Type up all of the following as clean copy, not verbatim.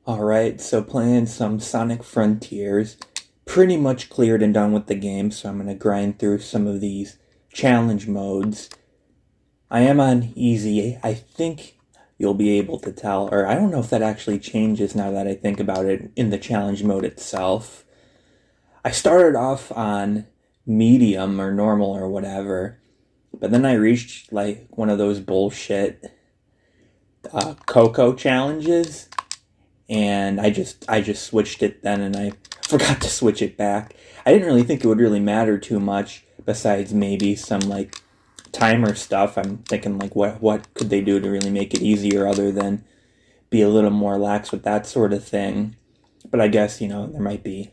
Alright, so playing some Sonic Frontiers. Pretty much cleared and done with the game, so I'm going to grind through some of these challenge modes. I am on easy. I think you'll be able to tell, or I don't know if that actually changes now that I think about it in the challenge mode itself. I started off on medium or normal or whatever, but then I reached like one of those bullshit Coco challenges, and I just switched it then, and I forgot to switch it back. I didn't really think it would really matter too much, besides maybe some like timer stuff. I'm thinking like what could they do to really make it easier other than be a little more lax with that sort of thing. But I guess, there might be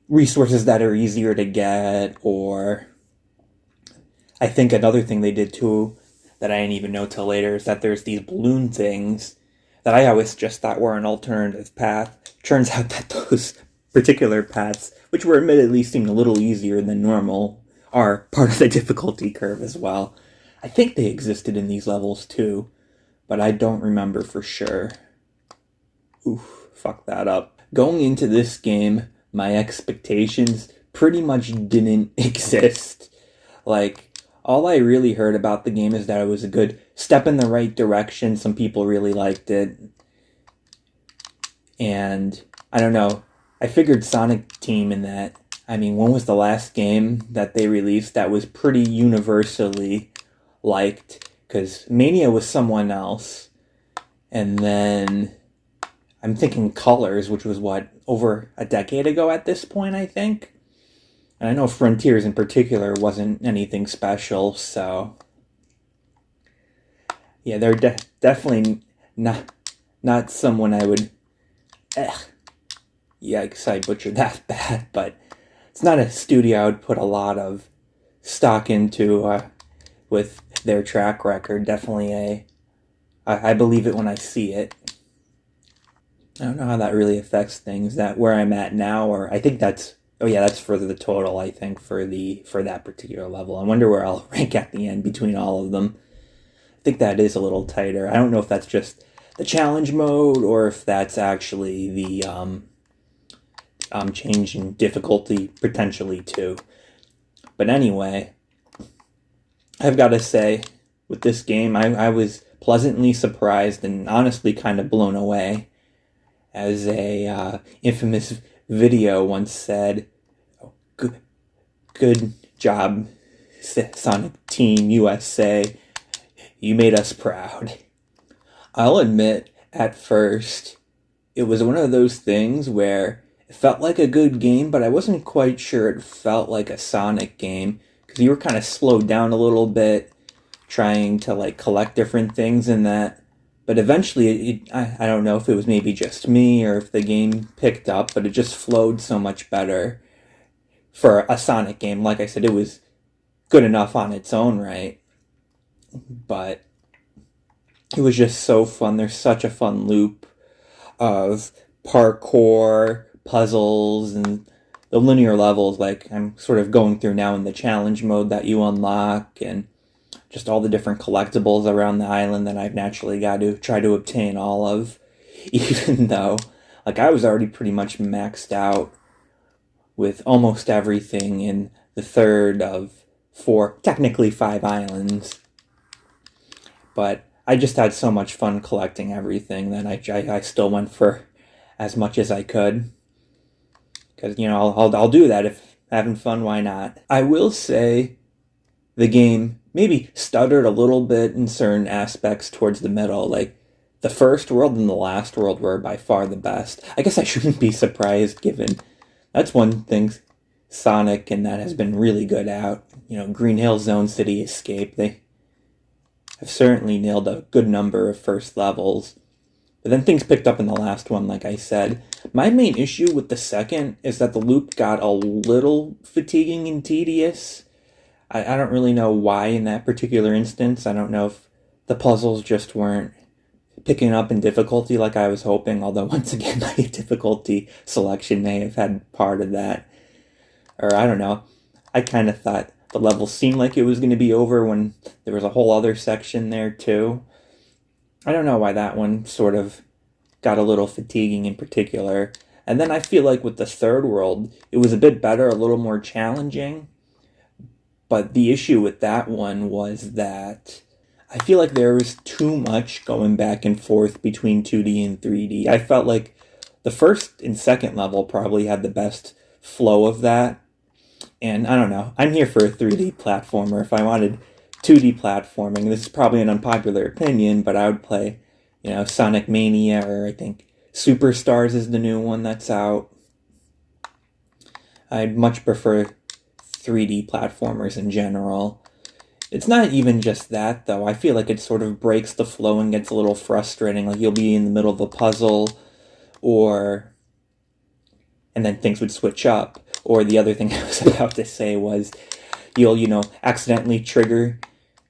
resources that are easier to get, or I think another thing they did too that I didn't even know till later is that there's these balloon things that I always just thought were an alternative path. Turns out that those particular paths, which were admittedly seemed a little easier than normal, are part of the difficulty curve as well. I think they existed in these levels too, but I don't remember for sure. Oof, fuck that up. Going into this game, my expectations pretty much didn't exist. Like, all I really heard about the game is that it was a good step in the right direction. Some people really liked it. And I don't know. I figured Sonic Team in that. I mean, when was the last game that they released that was pretty universally liked? Because Mania was someone else. And then I'm thinking Colors, which was what, over a decade ago at this point, I think? And I know Frontiers in particular wasn't anything special, so yeah, they're definitely not someone I would. Eh, yikes! I butchered that bad, but it's not a studio I would put a lot of stock into with their track record. Definitely I believe it when I see it. I don't know how that really affects things. That where I'm at now, or I think that's. Oh yeah, that's for the total. I think for that particular level. I wonder where I'll rank at the end between all of them. I think that is a little tighter. I don't know if that's just the challenge mode or if that's actually the change in difficulty potentially too. But anyway, I've got to say, with this game, I was pleasantly surprised and honestly kind of blown away. As a infamous video once said, good job, Sonic Team USA. You made us proud. I'll admit, at first, it was one of those things where it felt like a good game, but I wasn't quite sure it felt like a Sonic game, because you were kind of slowed down a little bit, trying to like collect different things in that. But eventually, I don't know if it was maybe just me or if the game picked up, but it just flowed so much better for a Sonic game. Like I said, it was good enough on its own right, but it was just so fun. There's such a fun loop of parkour, puzzles, and the linear levels like I'm sort of going through now in the challenge mode that you unlock, and just all the different collectibles around the island that I've naturally got to try to obtain all of, even though like I was already pretty much maxed out with almost everything in the third of four, technically five islands. But I just had so much fun collecting everything that I still went for as much as I could. Because, I'll do that if having fun, why not? I will say the game maybe stuttered a little bit in certain aspects towards the middle. Like, the first world and the last world were by far the best. I guess I shouldn't be surprised given that's one thing Sonic and that has been really good at. Green Hill Zone City Escape, they have certainly nailed a good number of first levels. But then things picked up in the last one, like I said. My main issue with the second is that the loop got a little fatiguing and tedious. I don't really know why in that particular instance. I don't know if the puzzles just weren't picking up in difficulty like I was hoping, although once again my difficulty selection may have had part of that. Or I don't know. I kind of thought the level seemed like it was going to be over when there was a whole other section there too. I don't know why that one sort of got a little fatiguing in particular. And then I feel like with the third world, it was a bit better, a little more challenging. But the issue with that one was that I feel like there was too much going back and forth between 2D and 3D. I felt like the first and second level probably had the best flow of that. And I don't know, I'm here for a 3D platformer. If I wanted 2D platforming, this is probably an unpopular opinion, but I would play, Sonic Mania, or I think Superstars is the new one that's out. I'd much prefer 3D platformers in general. It's not even just that, though. I feel like it sort of breaks the flow and gets a little frustrating. Like, you'll be in the middle of a puzzle, and then things would switch up. Or the other thing I was about to say was, you'll, accidentally trigger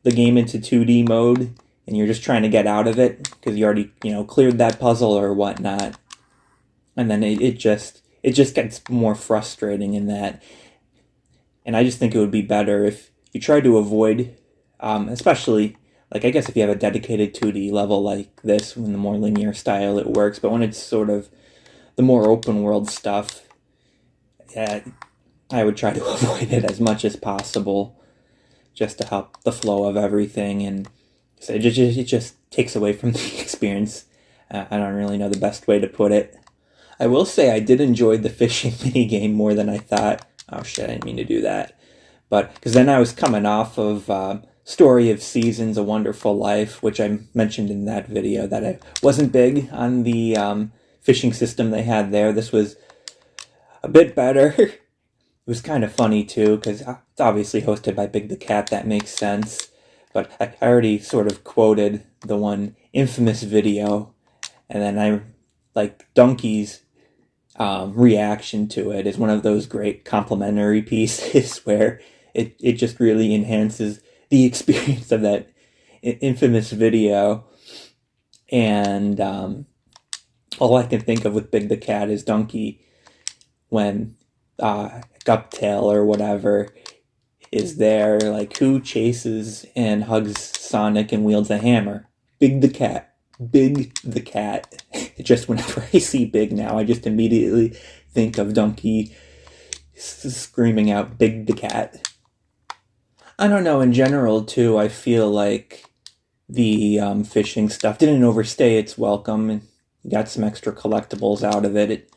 the game into 2D mode, and you're just trying to get out of it, because you already, cleared that puzzle or whatnot. And then it just gets more frustrating in that. And I just think it would be better if you try to avoid, especially, like, I guess if you have a dedicated 2D level like this, in the more linear style, it works. But when it's sort of the more open world stuff, I would try to avoid it as much as possible, just to help the flow of everything. And so it just takes away from the experience. I don't really know the best way to put it. I will say I did enjoy the fishing minigame more than I thought. Oh shit, I didn't mean to do that. But, because then I was coming off of Story of Seasons, A Wonderful Life, which I mentioned in that video, that I wasn't big on the fishing system they had there. This was a bit better. It was kind of funny too, because it's obviously hosted by Big the Cat, that makes sense. But I already sort of quoted the one infamous video, and then Donkey's reaction to it is one of those great complimentary pieces where it just really enhances the experience of that infamous video. And all I can think of with Big the Cat is Donkey, when Guptail or whatever is there, like, who chases and hugs Sonic and wields a hammer? Big the Cat. Big the Cat. Just whenever I see Big now, I just immediately think of Donkey screaming out, Big the Cat. I don't know, in general, too, I feel like the fishing stuff didn't overstay its welcome, and got some extra collectibles out of it. It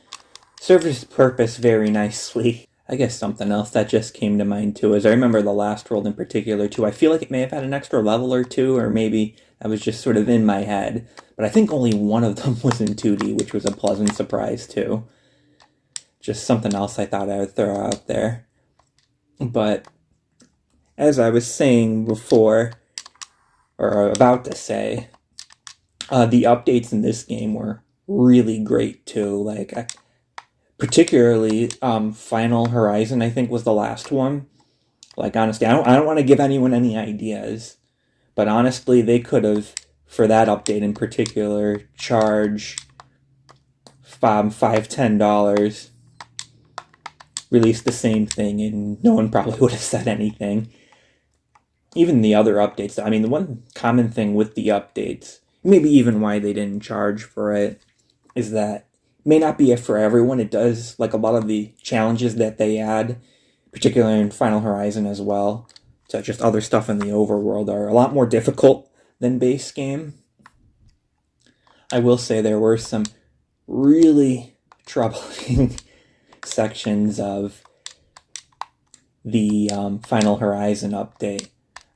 served its purpose very nicely. I guess something else that just came to mind, too, is I remember the last world in particular, too. I feel like it may have had an extra level or two, or maybe that was just sort of in my head. But I think only one of them was in 2D, which was a pleasant surprise, too. Just something else I thought I would throw out there. But as I was saying before, or about to say, the updates in this game were really great, too. Like, particularly Final Horizon, I think, was the last one. Like, honestly, I don't want to give anyone any ideas, but honestly, they could have, for that update in particular, charge $5-10, release the same thing, and no one probably would have said anything. Even the other updates, I mean, the one common thing with the updates, maybe even why they didn't charge for it, is that it may not be for everyone. It does, like, a lot of the challenges that they add, particularly in Final Horizon as well, so just other stuff in the overworld, are a lot more difficult than base game. I will say there were some really troubling sections of the Final Horizon update.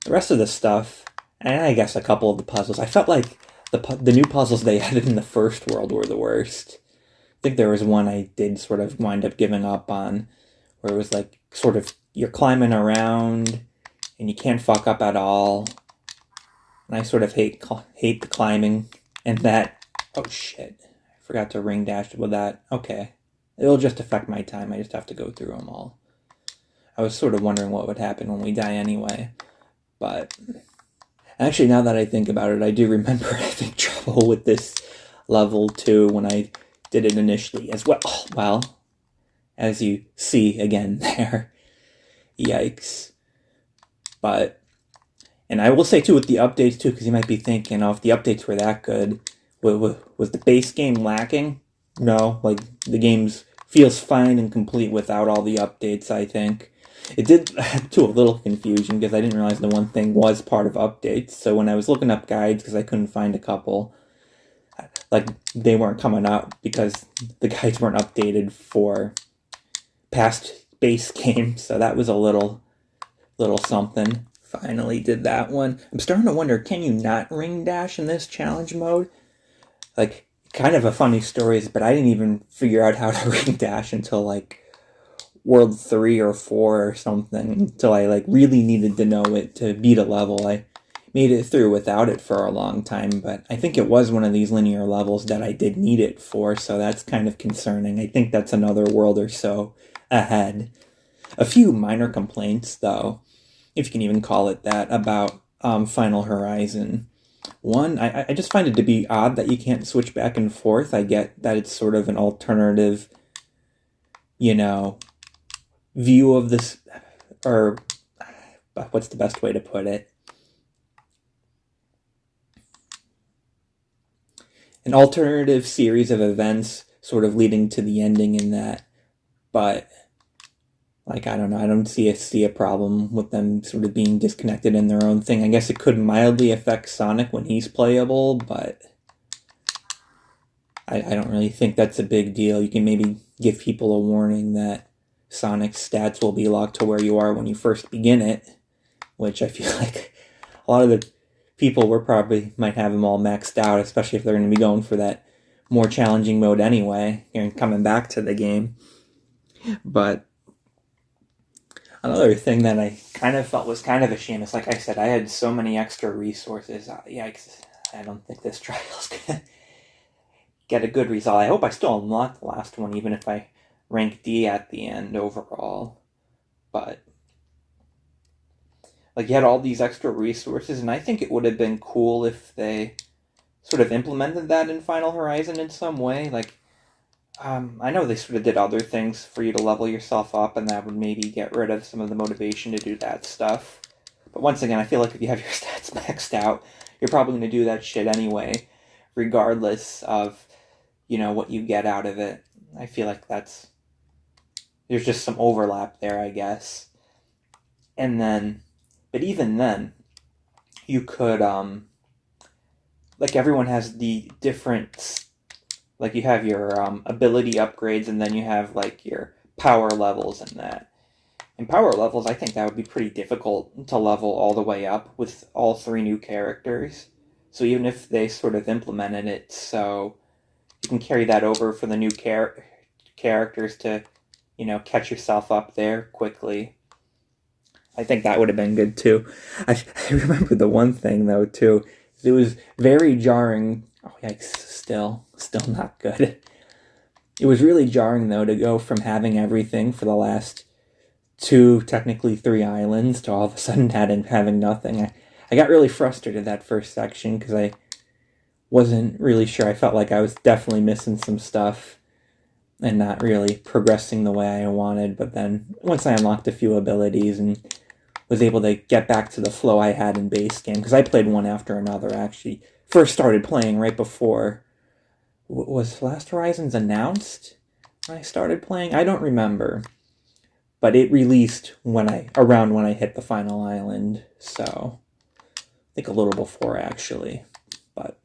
The rest of the stuff, and I guess a couple of the puzzles, I felt like the new puzzles they added in the first world were the worst. I think there was one I did sort of wind up giving up on, where it was like, sort of, you're climbing around, and you can't fuck up at all. And I sort of hate the climbing, and that, oh shit, I forgot to ring dash with that. Okay, it'll just affect my time, I just have to go through them all. I was sort of wondering what would happen when we die anyway. But actually, now that I think about it, I do remember having trouble with this level too when I did it initially as well. Well, as you see again there. Yikes. But, and I will say too with the updates too, because you might be thinking, oh, if the updates were that good, Was the base game lacking? No, like the game's feels fine and complete without all the updates, I think. It did add to a little confusion because I didn't realize the one thing was part of updates. So when I was looking up guides because I couldn't find a couple, like they weren't coming out because the guides weren't updated for past base games. So that was a little something. Finally did that one. I'm starting to wonder, can you not ring dash in this challenge mode? Like, kind of a funny story is, but I didn't even figure out how to ring dash until like World 3 or 4 or something, until I like really needed to know it to beat a level. I made it through without it for a long time, but I think it was one of these linear levels that I did need it for, so that's kind of concerning. I think that's another world or so ahead. A few minor complaints, though, if you can even call it that, about Final Horizon. One, I just find it to be odd that you can't switch back and forth. I get that it's sort of an alternative, you know, view of this, or what's the best way to put it? An alternative series of events sort of leading to the ending in that, but like I don't know, I don't see a problem with them sort of being disconnected in their own thing. I guess it could mildly affect Sonic when he's playable, but I don't really think that's a big deal. You can maybe give people a warning that Sonic's stats will be locked to where you are when you first begin it, which I feel like a lot of the people were probably might have them all maxed out, especially if they're going to be going for that more challenging mode anyway, and coming back to the game. But another thing that I kind of felt was kind of a shame is, like I said, I had so many extra resources. Yikes, I don't think this trial's going to get a good result. I hope I still unlock the last one, even if I rank D at the end overall. But like, you had all these extra resources, and I think it would have been cool if they sort of implemented that in Final Horizon in some way. Like, I know they sort of did other things for you to level yourself up, and that would maybe get rid of some of the motivation to do that stuff. But once again, I feel like if you have your stats maxed out, you're probably going to do that shit anyway, regardless of, what you get out of it. I feel like there's just some overlap there, I guess. And then, but even then, you could, like, everyone has the different, like, you have your ability upgrades, and then you have like your power levels and that. In power levels, I think that would be pretty difficult to level all the way up with all 3 new characters. So even if they sort of implemented it so you can carry that over for the new characters to, catch yourself up there quickly, I think that would have been good too. I remember the one thing though too. It was very jarring. Oh yikes! Still not good. It was really jarring though to go from having everything for the last 2, technically 3 islands, to all of a sudden having nothing. I got really frustrated that first section because I wasn't really sure. I felt like I was definitely missing some stuff and not really progressing the way I wanted. But then once I unlocked a few abilities and was able to get back to the flow I had in base game, because I played one after another actually. First started playing right before, was Last Horizons announced when I started playing? I don't remember. But it released around when I hit the final island, so I think a little before actually. But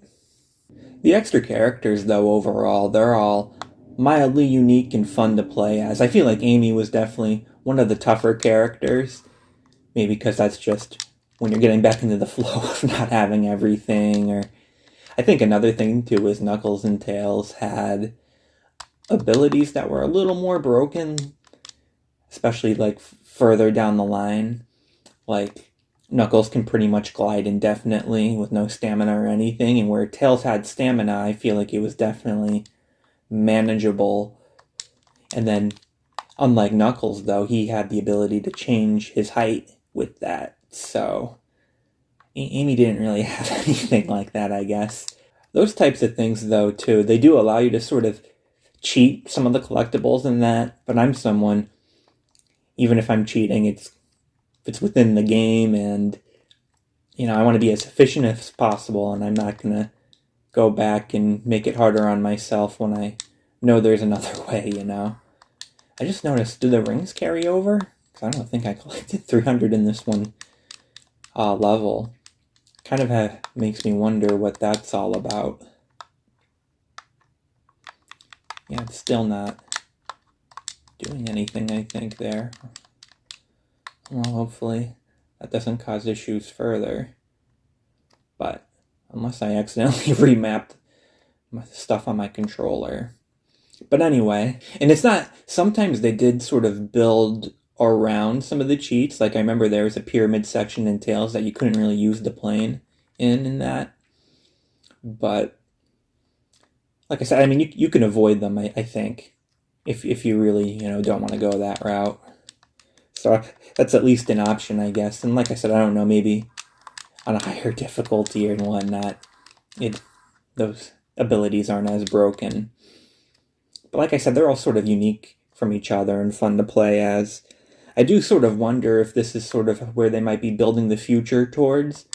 the extra characters though overall, they're all mildly unique and fun to play as. I feel like Amy was definitely one of the tougher characters. Maybe because that's just when you're getting back into the flow of not having everything. Or I think another thing too is Knuckles and Tails had abilities that were a little more broken, especially like further down the line. Like Knuckles can pretty much glide indefinitely with no stamina or anything, and where Tails had stamina, I feel like it was definitely manageable. And then, unlike Knuckles though, he had the ability to change his height with that. So Amy didn't really have anything like that, I guess. Those types of things though too, they do allow you to sort of cheat some of the collectibles in that, but I'm someone, even if I'm cheating, it's within the game, and I want to be as efficient as possible, and I'm not gonna go back and make it harder on myself when I know there's another way, you know? I just noticed, do the rings carry over? Because I don't think I collected 300 in this one level. Kind of makes me wonder what that's all about. Yeah, it's still not doing anything, I think, there. Well, hopefully that doesn't cause issues further. But unless I accidentally remapped my stuff on my controller. But anyway, and it's not, sometimes they did sort of build around some of the cheats. Like I remember there was a pyramid section in Tales that you couldn't really use the plane in that. But like I said, I mean, you can avoid them, I think, if you really, you know, don't want to go that route. So that's at least an option, I guess. And like I said, I don't know, maybe on a higher difficulty or whatnot, those abilities aren't as broken. But like I said, they're all sort of unique from each other and fun to play as. I do sort of wonder if this is sort of where they might be building the future towards,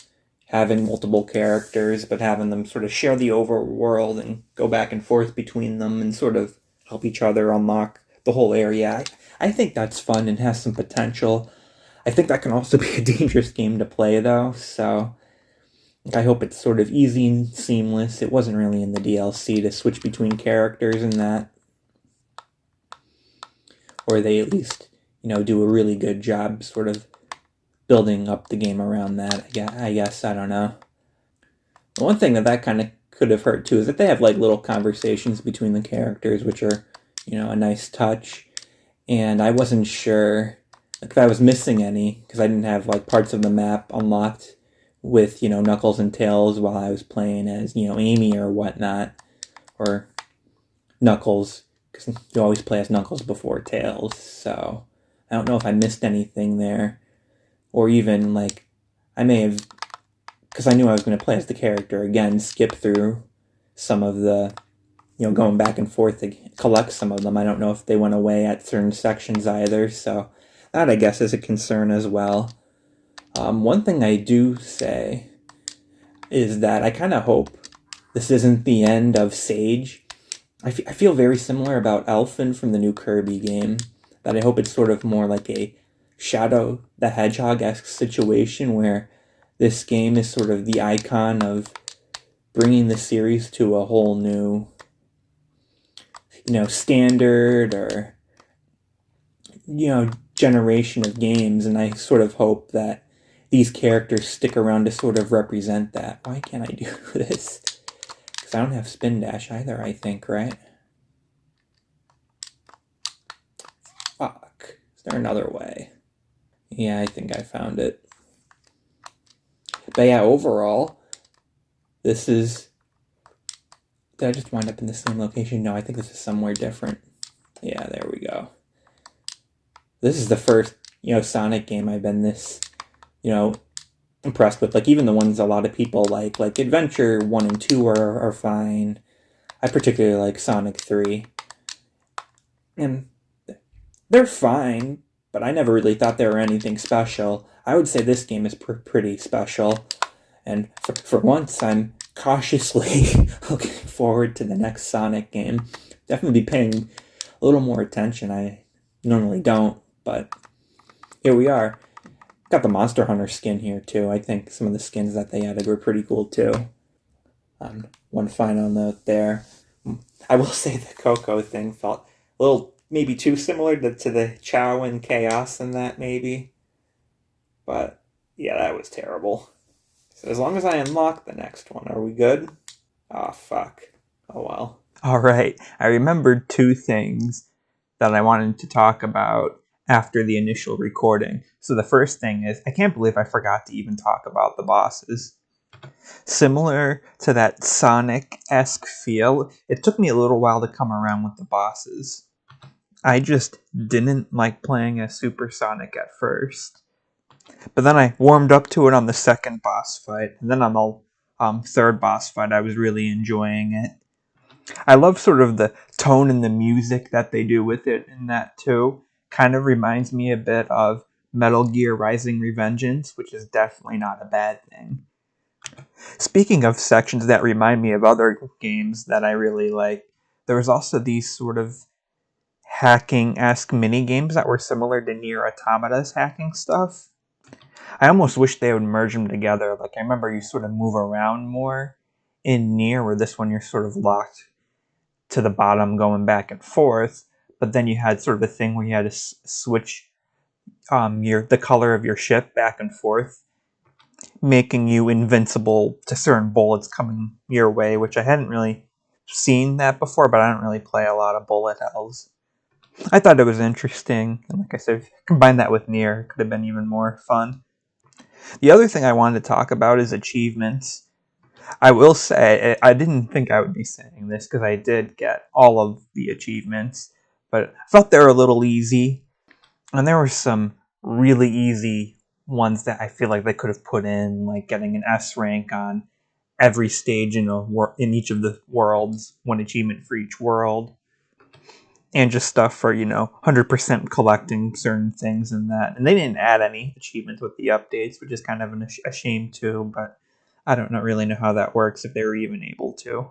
having multiple characters, but having them sort of share the overworld and go back and forth between them and sort of help each other unlock the whole area. I think that's fun and has some potential. I think that can also be a dangerous game to play, though, so I hope it's sort of easy and seamless. It wasn't really in the DLC to switch between characters and that. Or they at least, you know, do a really good job sort of building up the game around that, I guess. I don't know. The one thing that kind of could have hurt too is that they have like little conversations between the characters, which are, you know, a nice touch. And I wasn't sure if I was missing any because I didn't have like parts of the map unlocked with, you know, Knuckles and Tails while I was playing as, you know, Amy or whatnot, or Knuckles, because you always play as Knuckles before Tails. So I don't know if I missed anything there, or even like I may have, because I knew I was going to play as the character again, skip through some of the, you know, going back and forth to collect some of them. I don't know if they went away at certain sections either, so that I guess is a concern as well. One thing I do say is that I kind of hope this isn't the end of Sage. I feel very similar about Elfin from the new Kirby game, that I hope it's sort of more like a Shadow the Hedgehog-esque situation where this game is sort of the icon of bringing the series to a whole new, you know, standard or, you know, generation of games, and I sort of hope that these characters stick around to sort of represent that. Why can't I do this? Because I don't have Spin Dash either, I think, right? Fuck. Is there another way? Yeah, I think I found it. But yeah, overall, this is... Did I just wind up in the same location? No, I think this is somewhere different. Yeah, there we go. This is the first, you know, Sonic game I've been this, you know, impressed with. Like, even the ones a lot of people like Adventure 1 and 2 are fine. I particularly like Sonic 3. And they're fine, but I never really thought they were anything special. I would say this game is pretty special. And for once, I'm cautiously looking forward to the next Sonic game. Definitely be paying a little more attention. I normally don't, but here we are. Got the Monster Hunter skin here too. I think some of the skins that they added were pretty cool too. One final note there. I will say the Coco thing felt a little maybe too similar to the Chao and Chaos in that maybe. But yeah, that was terrible. So as long as I unlock the next one, are we good? Oh, fuck. Oh, well. All right. I remembered two things that I wanted to talk about after the initial recording. So the first thing is, I can't believe I forgot to even talk about the bosses. Similar to that Sonic-esque feel, it took me a little while to come around with the bosses. I just didn't like playing as Super Sonic at first. But then I warmed up to it on the second boss fight, and then on the third boss fight, I was really enjoying it. I love sort of the tone and the music that they do with it in that too. Kind of reminds me a bit of Metal Gear Rising: Revengeance, which is definitely not a bad thing. Speaking of sections that remind me of other games that I really like, there was also these sort of hacking-esque mini games that were similar to Nier Automata's hacking stuff. I almost wish they would merge them together. Like, I remember you sort of move around more in Nier, where this one you're sort of locked to the bottom going back and forth, but then you had sort of a thing where you had to switch the color of your ship back and forth, making you invincible to certain bullets coming your way, which I hadn't really seen that before, but I don't really play a lot of bullet hells. I thought it was interesting, and like I said, combine that with Nier, it could have been even more fun. The other thing I wanted to talk about is achievements. I will say, I didn't think I would be saying this because I did get all of the achievements, but I felt they were a little easy. And there were some really easy ones that I feel like they could have put in, like getting an S rank on every stage in each of the worlds, one achievement for each world, and just stuff for 100% collecting certain things and that. And they didn't add any achievements with the updates, which is kind of a shame too. But I don't really know how that works if they were even able to.